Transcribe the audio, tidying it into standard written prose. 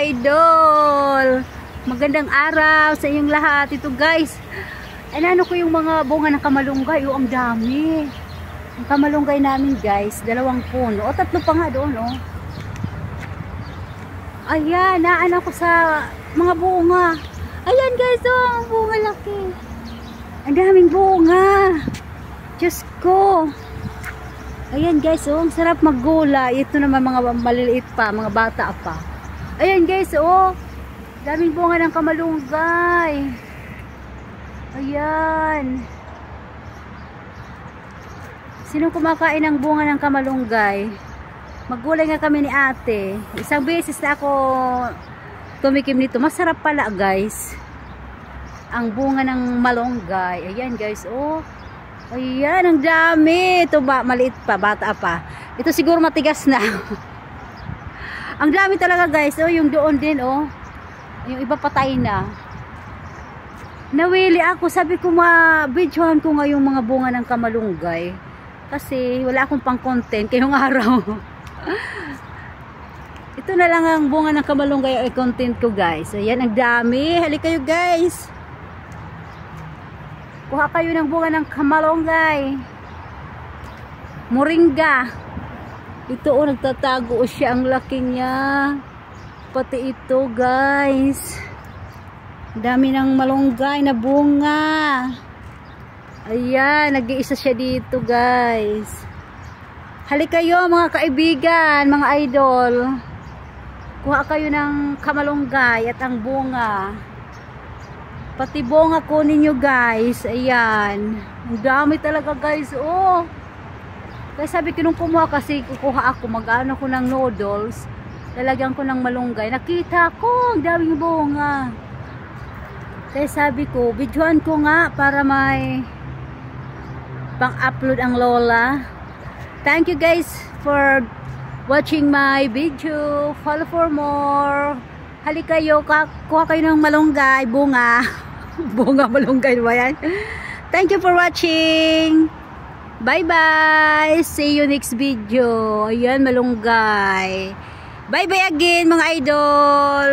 idol. Magandang araw sa inyong lahat. Ito guys, ano ko yung mga bunga ng kamalunggay. Ang dami. Ang kamalunggay namin guys, 2 puno. O 3 pa nga doon oh. Ayan, naan ako sa mga bunga. Ayan guys, oh, ang bunga laki. Ang daming bunga. Diyos ko. Ayan guys, oh, ang sarap maggulay. Ito naman mga maliliit pa, mga bata pa. Ayan guys, oh, daming bunga ng kamalunggay. Ayan. Sino kumakain ng bunga ng kamalunggay? Maggulay nga kami ni ate. Isang beses na ako tumikim nito. Masarap pala guys. Ang bunga ng malunggay. Ayan guys, oh. Ayan, ang dami. Ito ba, maliit pa, bata pa. Ito siguro matigas na. Ang dami talaga guys. Oh, yung doon din, oh. Yung iba patay na. Nawili ako. Sabi ko, ma-videohan ko nga yung mga bunga ng kamalunggay. Kasi wala akong pang content kayong araw. Ito na lang ang bunga ng kamalunggay ay content ko guys. Ayan, ang dami. Halika kayo guys. Kuha kayo ng bunga ng kamalunggay. Moringa. Ito oh, nagtatago siya. Ang laki niya. Pati ito guys. Dami ng malunggay na bunga. Ayan, nag-iisa siya dito guys. Halika kayo mga kaibigan, mga idol. Kuha kayo ng kamalunggay at ang bunga. Pati bunga kunin nyo guys. Ayan. Ang dami talaga guys. Oh. Kaya sabi ko nung kumuha kasi kukuha ako. Mag-ano ko ng noodles. Lalagyan ko ng malunggay. Nakita ko. Ang daming bunga. Kaya sabi ko, videoan ko nga para may pang-upload ang lola. Thank you guys for watching my video. Follow for more. Halika kayo, kuha kayo ng malunggay, bunga. Bunga malunggay ba yan? Thank you for watching. Bye-bye. See you next video. Ayan, malunggay. Bye-bye again mga idol.